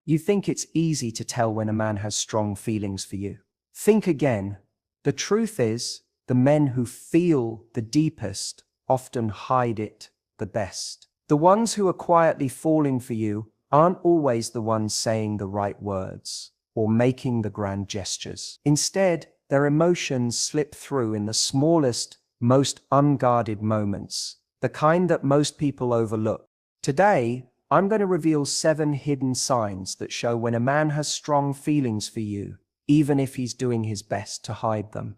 You think it's easy to tell when a man has strong feelings for you. Think again. The truth is, the men who feel the deepest often hide it the best. The ones who are quietly falling for you aren't always the ones saying the right words or making the grand gestures. Instead, their emotions slip through in the smallest, most unguarded moments, the kind that most people overlook. Today, I'm going to reveal 7 hidden signs that show when a man has strong feelings for you, even if he's doing his best to hide them.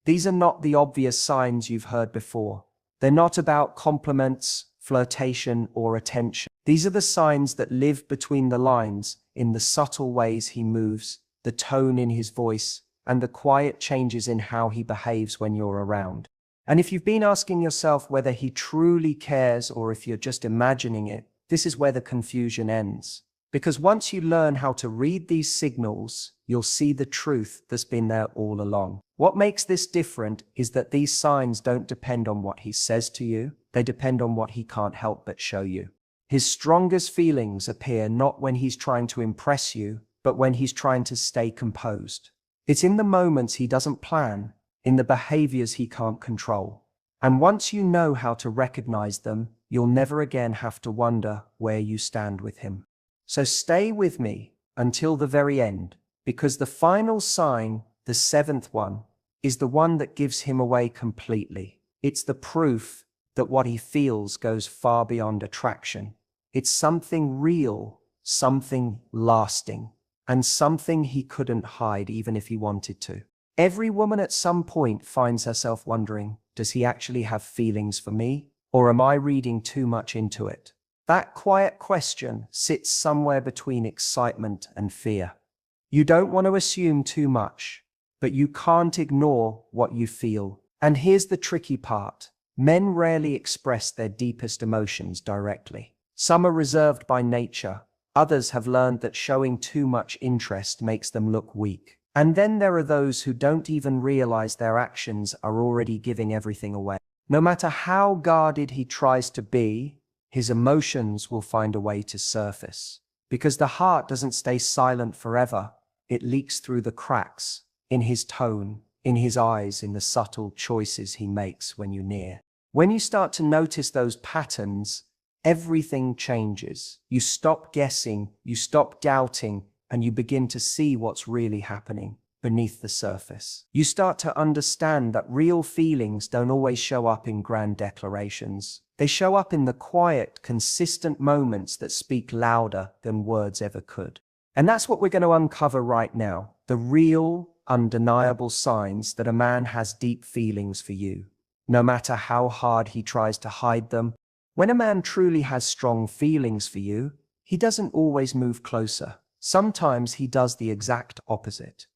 These are not the obvious signs you've heard before. They're not about compliments, flirtation, or attention. These are the signs that live between the lines, in the subtle ways he moves, the tone in his voice, and the quiet changes in how he behaves when you're around. And if you've been asking yourself whether he truly cares or if you're just imagining it, this is where the confusion ends. Because once you learn how to read these signals, you'll see the truth that's been there all along. What makes this different is that these signs don't depend on what he says to you, they depend on what he can't help but show you. His strongest feelings appear not when he's trying to impress you, but when he's trying to stay composed. It's in the moments he doesn't plan, in the behaviors he can't control. And once you know how to recognize them, you'll never again have to wonder where you stand with him. So stay with me until the very end, because the final sign, the 7th one, is the one that gives him away completely. It's the proof that what he feels goes far beyond attraction. It's something real, something lasting, and something he couldn't hide even if he wanted to. Every woman at some point finds herself wondering, does he actually have feelings for me? Or am I reading too much into it? That quiet question sits somewhere between excitement and fear. You don't want to assume too much, but you can't ignore what you feel. And here's the tricky part. Men rarely express their deepest emotions directly. Some are reserved by nature. Others have learned that showing too much interest makes them look weak. And then there are those who don't even realize their actions are already giving everything away. No matter how guarded he tries to be, his emotions will find a way to surface. Because the heart doesn't stay silent forever. It leaks through the cracks, in his tone, in his eyes, in the subtle choices he makes when you're near. When you start to notice those patterns, everything changes. You stop guessing, you stop doubting, and you begin to see what's really happening beneath the surface. You start to understand that real feelings don't always show up in grand declarations. They show up in the quiet, consistent moments that speak louder than words ever could. And that's what we're going to uncover right now. The real, undeniable signs that a man has deep feelings for you, no matter how hard he tries to hide them. When a man truly has strong feelings for you, he doesn't always move closer. Sometimes he does the exact opposite.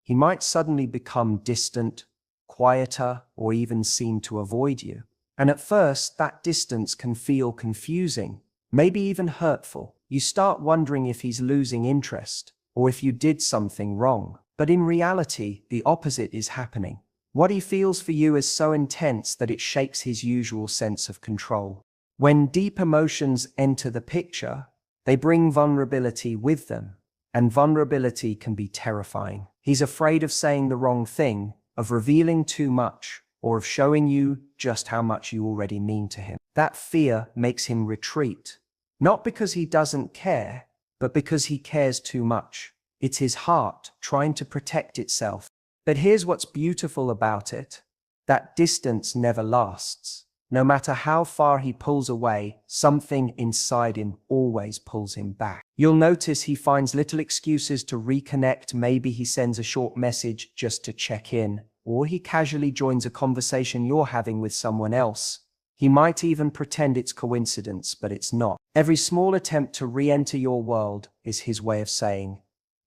He might suddenly become distant, quieter, or even seem to avoid you. And at first, that distance can feel confusing, maybe even hurtful. You start wondering if he's losing interest, or if you did something wrong. But in reality, the opposite is happening. What he feels for you is so intense that it shakes his usual sense of control. When deep emotions enter the picture, they bring vulnerability with them, and vulnerability can be terrifying. He's afraid of saying the wrong thing, of revealing too much, or of showing you just how much you already mean to him. That fear makes him retreat, not because he doesn't care, but because he cares too much. It's his heart trying to protect itself. But here's what's beautiful about it. That distance never lasts. No matter how far he pulls away, something inside him always pulls him back. You'll notice he finds little excuses to reconnect. Maybe he sends a short message just to check in, or he casually joins a conversation you're having with someone else. He might even pretend it's coincidence, but it's not. Every small attempt to re-enter your world is his way of saying,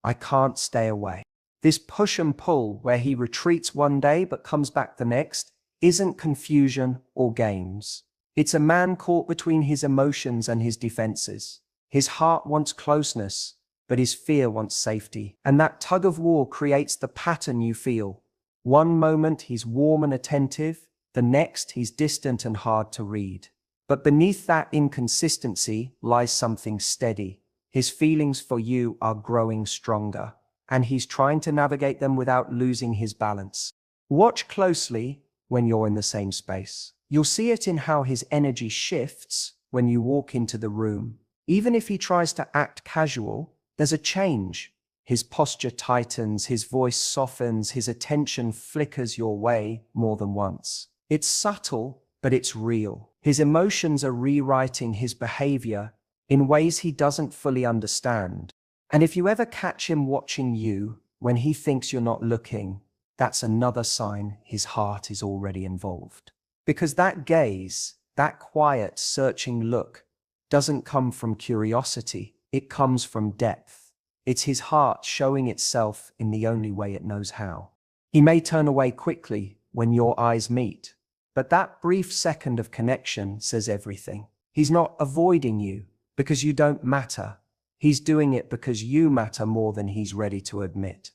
I can't stay away. This push and pull, where he retreats one day but comes back the next, isn't confusion or games. It's a man caught between his emotions and his defenses. His heart wants closeness, but his fear wants safety. And that tug of war creates the pattern you feel. One moment he's warm and attentive, the next he's distant and hard to read. But beneath that inconsistency lies something steady. His feelings for you are growing stronger, and he's trying to navigate them without losing his balance. Watch closely when you're in the same space. You'll see it in how his energy shifts when you walk into the room. Even if he tries to act casual, there's a change. His posture tightens, his voice softens, his attention flickers your way more than once. It's subtle, but it's real. His emotions are rewriting his behavior in ways he doesn't fully understand. And if you ever catch him watching you when he thinks you're not looking, that's another sign his heart is already involved. Because that gaze, that quiet, searching look, doesn't come from curiosity, it comes from depth. It's his heart showing itself in the only way it knows how. He may turn away quickly when your eyes meet, but that brief second of connection says everything. He's not avoiding you because you don't matter. He's doing it because you matter more than he's ready to admit.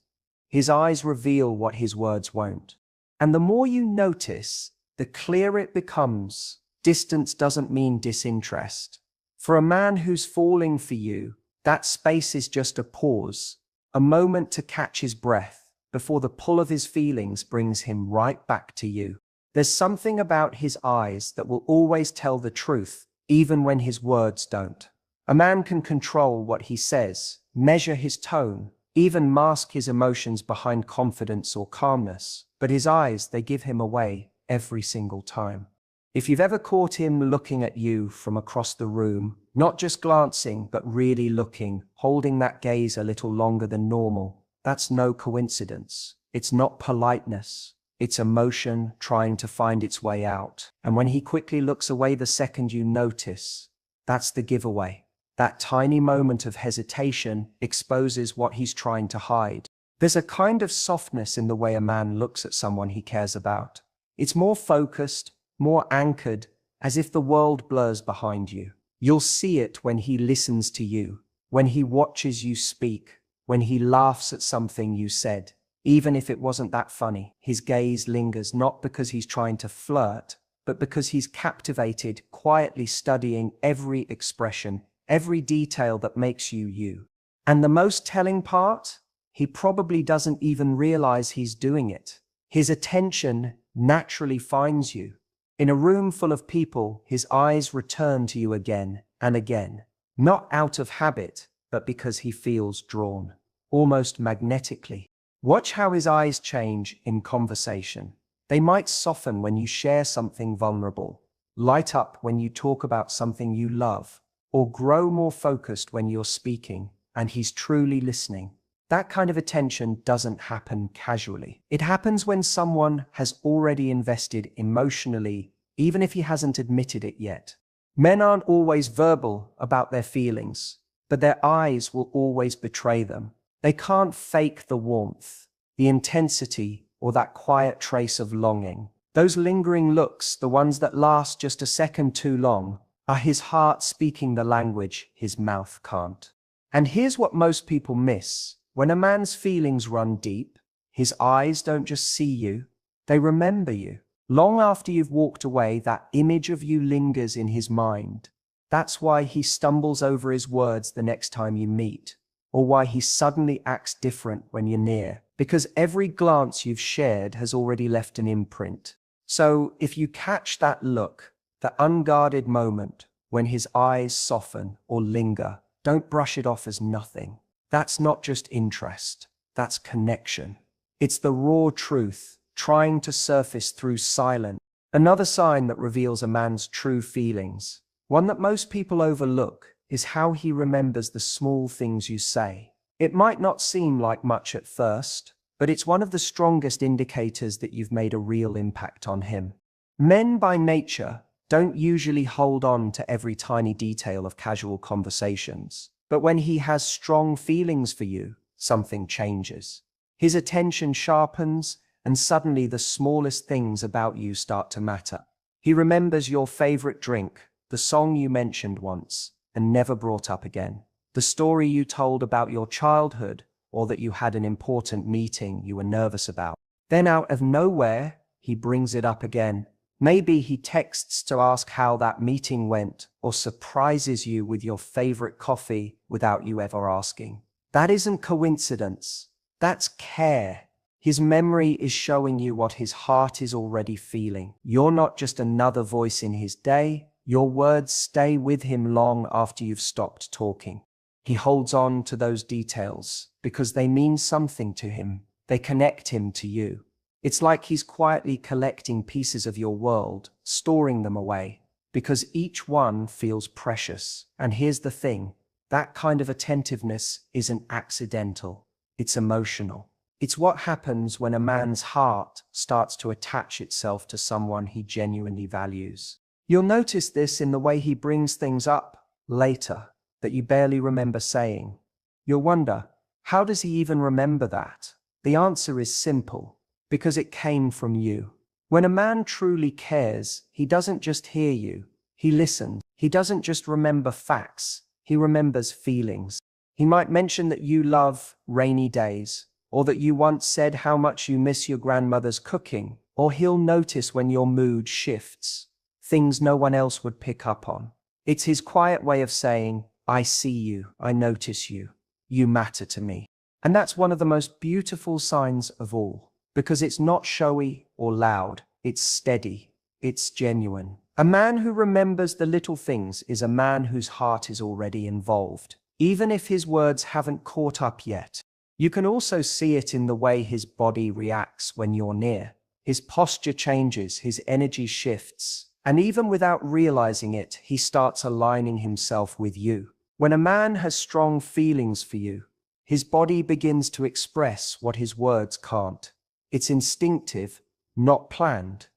His eyes reveal what his words won't. And the more you notice, the clearer it becomes. Distance doesn't mean disinterest. For a man who's falling for you, that space is just a pause, a moment to catch his breath before the pull of his feelings brings him right back to you. There's something about his eyes that will always tell the truth, even when his words don't. A man can control what he says, measure his tone, even mask his emotions behind confidence or calmness, but his eyes, they give him away every single time. If you've ever caught him looking at you from across the room, not just glancing, but really looking, holding that gaze a little longer than normal, that's no coincidence. It's not politeness. It's emotion trying to find its way out. And when he quickly looks away the second you notice, that's the giveaway. That tiny moment of hesitation exposes what he's trying to hide. There's a kind of softness in the way a man looks at someone he cares about. It's more focused, more anchored, as if the world blurs behind you. You'll see it when he listens to you, when he watches you speak, when he laughs at something you said. Even if it wasn't that funny, his gaze lingers not because he's trying to flirt, but because he's captivated, quietly studying every expression, every detail that makes you you. And the most telling part? He probably doesn't even realize he's doing it. His attention naturally finds you. In a room full of people, his eyes return to you again and again, not out of habit, but because he feels drawn, almost magnetically. Watch how his eyes change in conversation. They might soften when you share something vulnerable, light up when you talk about something you love, or grow more focused when you're speaking and he's truly listening. That kind of attention doesn't happen casually. It happens when someone has already invested emotionally, even if he hasn't admitted it yet. Men aren't always verbal about their feelings, but their eyes will always betray them. They can't fake the warmth, the intensity, or that quiet trace of longing. Those lingering looks, the ones that last just a second too long, are his heart speaking the language his mouth can't. And here's what most people miss. When a man's feelings run deep, his eyes don't just see you, they remember you. Long after you've walked away, that image of you lingers in his mind. That's why he stumbles over his words the next time you meet, or why he suddenly acts different when you're near, because every glance you've shared has already left an imprint. So if you catch that look, the unguarded moment when his eyes soften or linger, don't brush it off as nothing. That's not just interest, that's connection. It's the raw truth trying to surface through silence. Another sign that reveals a man's true feelings, one that most people overlook, is how he remembers the small things you say. It might not seem like much at first, but it's one of the strongest indicators that you've made a real impact on him. Men by nature don't usually hold on to every tiny detail of casual conversations. But when he has strong feelings for you, something changes. His attention sharpens, and suddenly the smallest things about you start to matter. He remembers your favorite drink, the song you mentioned once and never brought up again, the story you told about your childhood, or that you had an important meeting you were nervous about. Then out of nowhere, he brings it up again, Maybe he texts to ask how that meeting went, or surprises you with your favorite coffee without you ever asking. That isn't coincidence. That's care. His memory is showing you what his heart is already feeling. You're not just another voice in his day. Your words stay with him long after you've stopped talking. He holds on to those details because they mean something to him. They connect him to you. It's like he's quietly collecting pieces of your world, storing them away, because each one feels precious. And here's the thing, that kind of attentiveness isn't accidental. It's emotional. It's what happens when a man's heart starts to attach itself to someone he genuinely values. You'll notice this in the way he brings things up later that you barely remember saying. You'll wonder, how does he even remember that? The answer is simple, because it came from you. When a man truly cares, he doesn't just hear you, he listens. He doesn't just remember facts, he remembers feelings. He might mention that you love rainy days, or that you once said how much you miss your grandmother's cooking, or he'll notice when your mood shifts, things no one else would pick up on. It's his quiet way of saying, I see you, I notice you, you matter to me. And that's one of the most beautiful signs of all, because it's not showy or loud, it's steady, it's genuine. A man who remembers the little things is a man whose heart is already involved, even if his words haven't caught up yet. You can also see it in the way his body reacts when you're near. His posture changes, his energy shifts, and even without realizing it, he starts aligning himself with you. When a man has strong feelings for you, his body begins to express what his words can't. It's instinctive, not planned.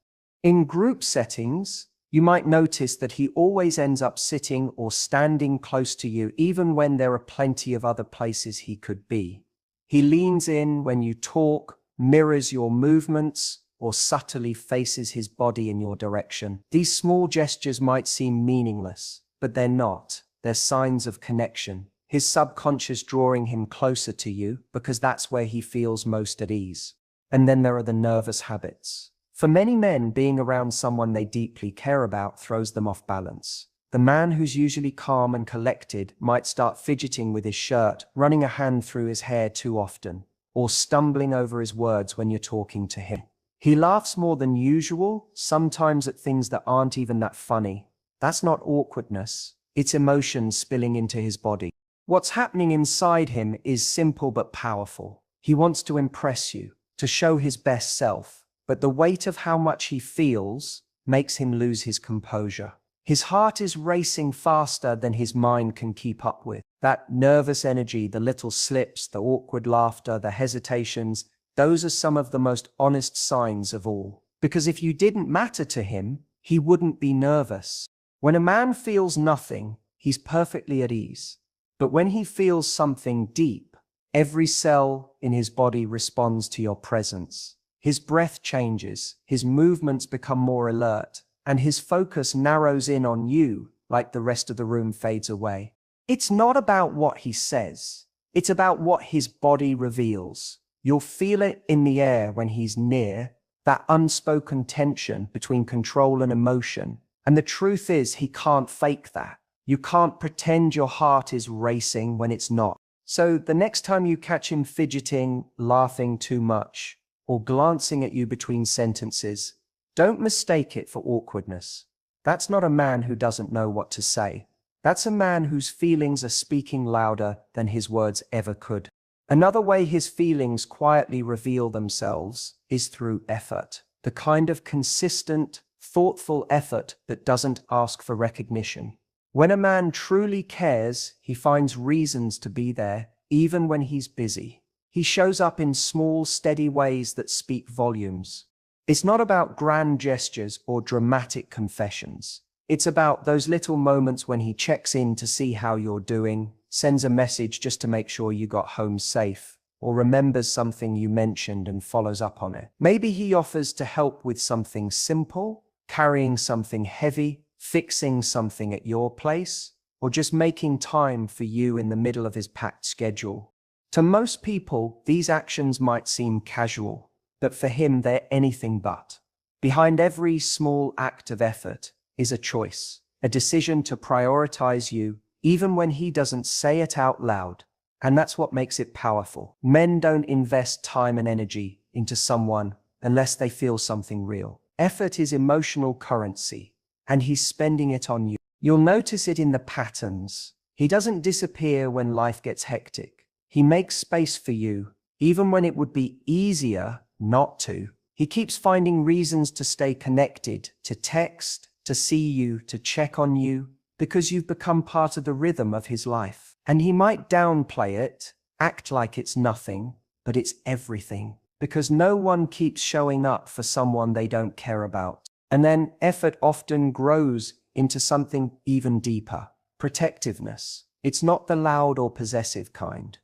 In group settings, you might notice that he always ends up sitting or standing close to you, even when there are plenty of other places he could be. He leans in when you talk, mirrors your movements, or subtly faces his body in your direction. These small gestures might seem meaningless, but they're not. They're signs of connection. His subconscious drawing him closer to you because that's where he feels most at ease. And then there are the nervous habits. For many men, being around someone they deeply care about throws them off balance. The man who's usually calm and collected might start fidgeting with his shirt, running a hand through his hair too often, or stumbling over his words when you're talking to him. He laughs more than usual, sometimes at things that aren't even that funny. That's not awkwardness, it's emotion spilling into his body. What's happening inside him is simple but powerful. He wants to impress you, to show his best self, but the weight of how much he feels makes him lose his composure. His heart is racing faster than his mind can keep up with. That nervous energy, the little slips, the awkward laughter, the hesitations, those are some of the most honest signs of all. Because if you didn't matter to him, he wouldn't be nervous. When a man feels nothing, he's perfectly at ease. But when he feels something deep, every cell in his body responds to your presence. His breath changes, his movements become more alert, and his focus narrows in on you like the rest of the room fades away. It's not about what he says, it's about what his body reveals. You'll feel it in the air when he's near, that unspoken tension between control and emotion. And the truth is, he can't fake that. You can't pretend your heart is racing when it's not. So the next time you catch him fidgeting, laughing too much, or glancing at you between sentences, don't mistake it for awkwardness. That's not a man who doesn't know what to say. That's a man whose feelings are speaking louder than his words ever could. Another way his feelings quietly reveal themselves is through effort. The kind of consistent, thoughtful effort that doesn't ask for recognition. When a man truly cares, he finds reasons to be there, even when he's busy. He shows up in small, steady ways that speak volumes. It's not about grand gestures or dramatic confessions. It's about those little moments when he checks in to see how you're doing, sends a message just to make sure you got home safe, or remembers something you mentioned and follows up on it. Maybe he offers to help with something simple, carrying something heavy, fixing something at your place, or just making time for you in the middle of his packed schedule. To most people, these actions might seem casual, but for him they're anything but. Behind every small act of effort is a choice, a decision to prioritize you, even when he doesn't say it out loud. And that's what makes it powerful. Men don't invest time and energy into someone unless they feel something real. Effort is emotional currency, and he's spending it on you. You'll notice it in the patterns. He doesn't disappear when life gets hectic. He makes space for you, even when it would be easier not to. He keeps finding reasons to stay connected, to text, to see you, to check on you, because you've become part of the rhythm of his life. And he might downplay it, act like it's nothing, but it's everything, because no one keeps showing up for someone they don't care about. And then effort often grows into something even deeper. Protectiveness. It's not the loud or possessive kind.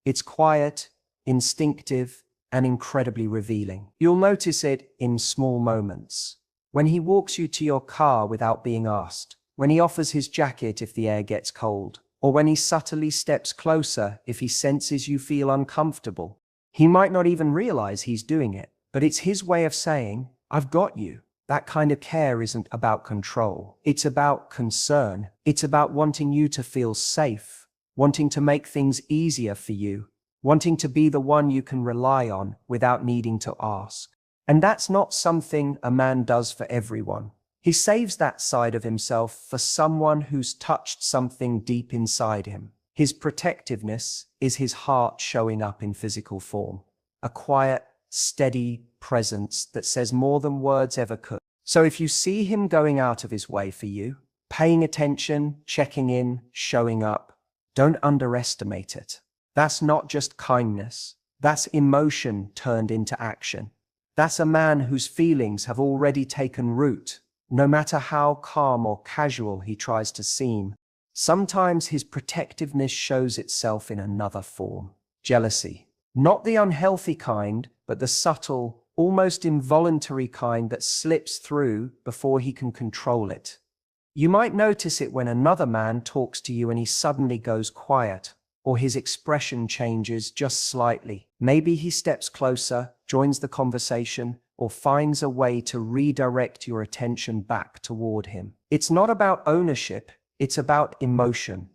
It's quiet, instinctive, and incredibly revealing. You'll notice it in small moments. When he walks you to your car without being asked, when he offers his jacket if the air gets cold, or when he subtly steps closer if he senses you feel uncomfortable. He might not even realize he's doing it, but it's his way of saying, "I've got you." That kind of care isn't about control. It's about concern. It's about wanting you to feel safe, wanting to make things easier for you, wanting to be the one you can rely on without needing to ask. And that's not something a man does for everyone. He saves that side of himself for someone who's touched something deep inside him. His protectiveness is his heart showing up in physical form. A quiet, steady presence that says more than words ever could. So if you see him going out of his way for you, paying attention, checking in, showing up, don't underestimate it. That's not just kindness. That's emotion turned into action. That's a man whose feelings have already taken root, no matter how calm or casual he tries to seem. Sometimes his protectiveness shows itself in another form. Jealousy. Not the unhealthy kind, but the subtle, almost involuntary kind that slips through before he can control it. You might notice it when another man talks to you and he suddenly goes quiet, or his expression changes just slightly. Maybe he steps closer, joins the conversation, or finds a way to redirect your attention back toward him. It's not about ownership, it's about emotion.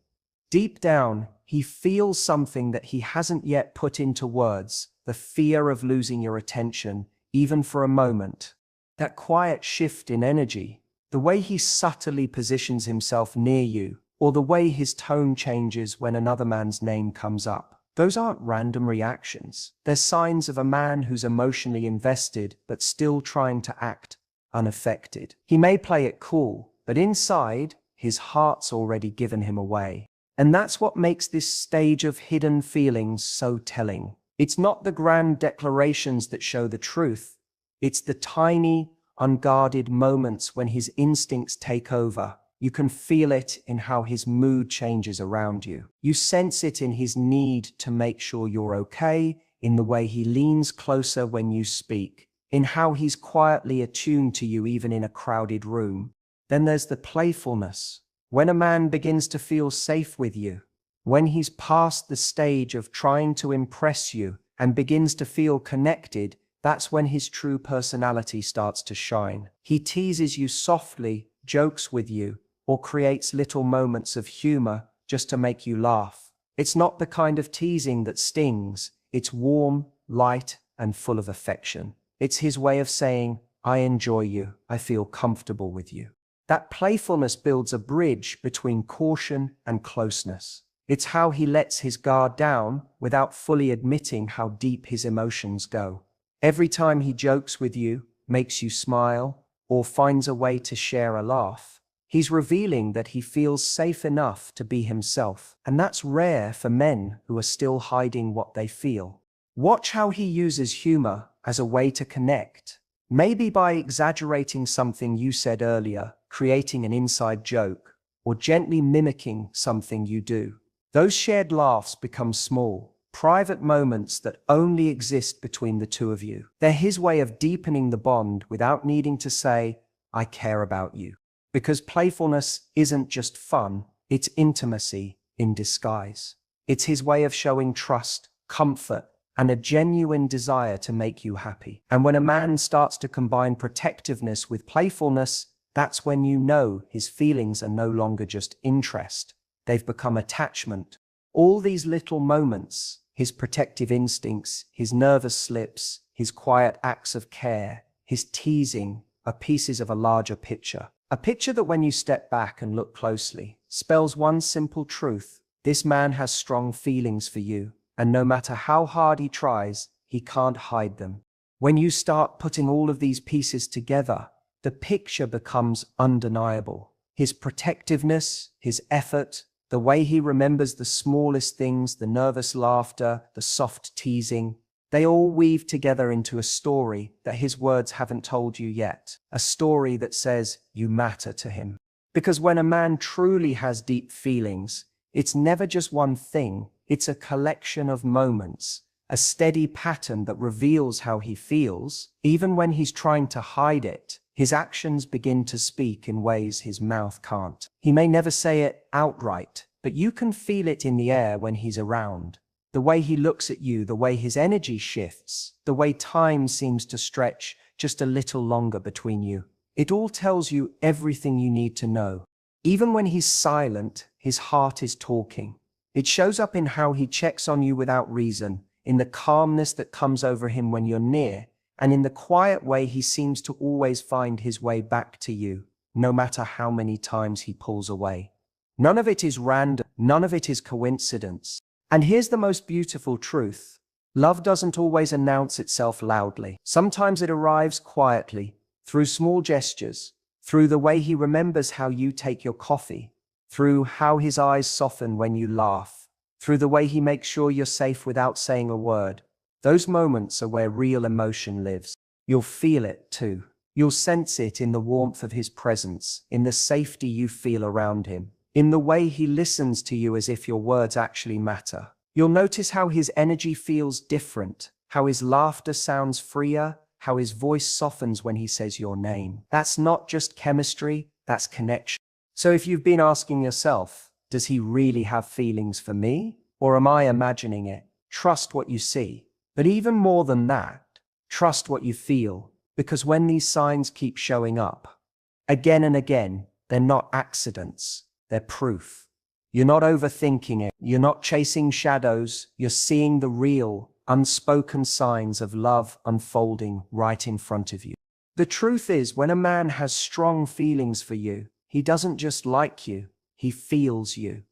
Deep down, he feels something that he hasn't yet put into words, the fear of losing your attention, even for a moment. That quiet shift in energy, the way he subtly positions himself near you, or the way his tone changes when another man's name comes up. Those aren't random reactions. They're signs of a man who's emotionally invested but still trying to act unaffected. He may play it cool, but inside, his heart's already given him away. And that's what makes this stage of hidden feelings so telling. It's not the grand declarations that show the truth. It's the tiny, unguarded moments when his instincts take over. You can feel it in how his mood changes around you. You sense it in his need to make sure you're okay, in the way he leans closer when you speak, in how he's quietly attuned to you even in a crowded room. Then there's the playfulness. When a man begins to feel safe with you, when he's past the stage of trying to impress you and begins to feel connected, that's when his true personality starts to shine. He teases you softly, jokes with you, or creates little moments of humor just to make you laugh. It's not the kind of teasing that stings. It's warm, light, and full of affection. It's his way of saying, "I enjoy you. I feel comfortable with you." That playfulness builds a bridge between caution and closeness. It's how he lets his guard down without fully admitting how deep his emotions go. Every time he jokes with you, makes you smile, or finds a way to share a laugh, he's revealing that he feels safe enough to be himself. And that's rare for men who are still hiding what they feel. Watch how he uses humor as a way to connect. Maybe by exaggerating something you said earlier, creating an inside joke, or gently mimicking something you do. Those shared laughs become small, private moments that only exist between the two of you. They're his way of deepening the bond without needing to say, "I care about you." Because playfulness isn't just fun, it's intimacy in disguise. It's his way of showing trust, comfort, and a genuine desire to make you happy. And when a man starts to combine protectiveness with playfulness, that's when you know his feelings are no longer just interest. They've become attachment. All these little moments, his protective instincts, his nervous slips, his quiet acts of care, his teasing, are pieces of a larger picture. A picture that, when you step back and look closely, spells one simple truth. This man has strong feelings for you, and no matter how hard he tries, he can't hide them. When you start putting all of these pieces together, the picture becomes undeniable. His protectiveness, his effort, the way he remembers the smallest things, the nervous laughter, the soft teasing, they all weave together into a story that his words haven't told you yet. A story that says you matter to him. Because when a man truly has deep feelings, it's never just one thing, it's a collection of moments, a steady pattern that reveals how he feels. Even when he's trying to hide it, his actions begin to speak in ways his mouth can't. He may never say it outright, but you can feel it in the air when he's around. The way he looks at you, the way his energy shifts, the way time seems to stretch just a little longer between you. It all tells you everything you need to know. Even when he's silent, his heart is talking. It shows up in how he checks on you without reason, in the calmness that comes over him when you're near, and in the quiet way he seems to always find his way back to you, no matter how many times he pulls away. None of it is random, none of it is coincidence. And here's the most beautiful truth. Love doesn't always announce itself loudly. Sometimes it arrives quietly, through small gestures, through the way he remembers how you take your coffee, through how his eyes soften when you laugh, through the way he makes sure you're safe without saying a word. Those moments are where real emotion lives. You'll feel it too. You'll sense it in the warmth of his presence, in the safety you feel around him, in the way he listens to you as if your words actually matter. You'll notice how his energy feels different, how his laughter sounds freer, how his voice softens when he says your name. That's not just chemistry, that's connection. So if you've been asking yourself, does he really have feelings for me? Or am I imagining it? Trust what you see. But even more than that, trust what you feel, because when these signs keep showing up, again and again, they're not accidents. They're proof. You're not overthinking it. You're not chasing shadows. You're seeing the real, unspoken signs of love unfolding right in front of you. The truth is, when a man has strong feelings for you, he doesn't just like you, he feels you.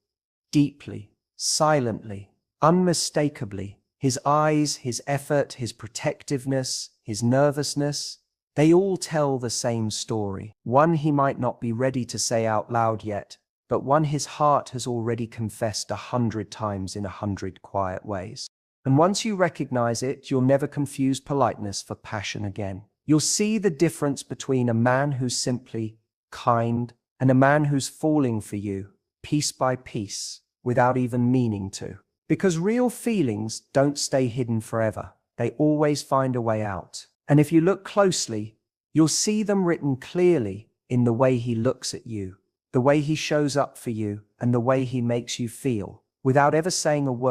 Deeply, silently, unmistakably. His eyes, his effort, his protectiveness, his nervousness, they all tell the same story. One he might not be ready to say out loud yet, but one his heart has already confessed 100 times in 100 quiet ways. And once you recognize it, you'll never confuse politeness for passion again. You'll see the difference between a man who's simply kind and a man who's falling for you, piece by piece, without even meaning to. Because real feelings don't stay hidden forever. They always find a way out. And if you look closely, you'll see them written clearly in the way he looks at you, the way he shows up for you, and the way he makes you feel, without ever saying a word.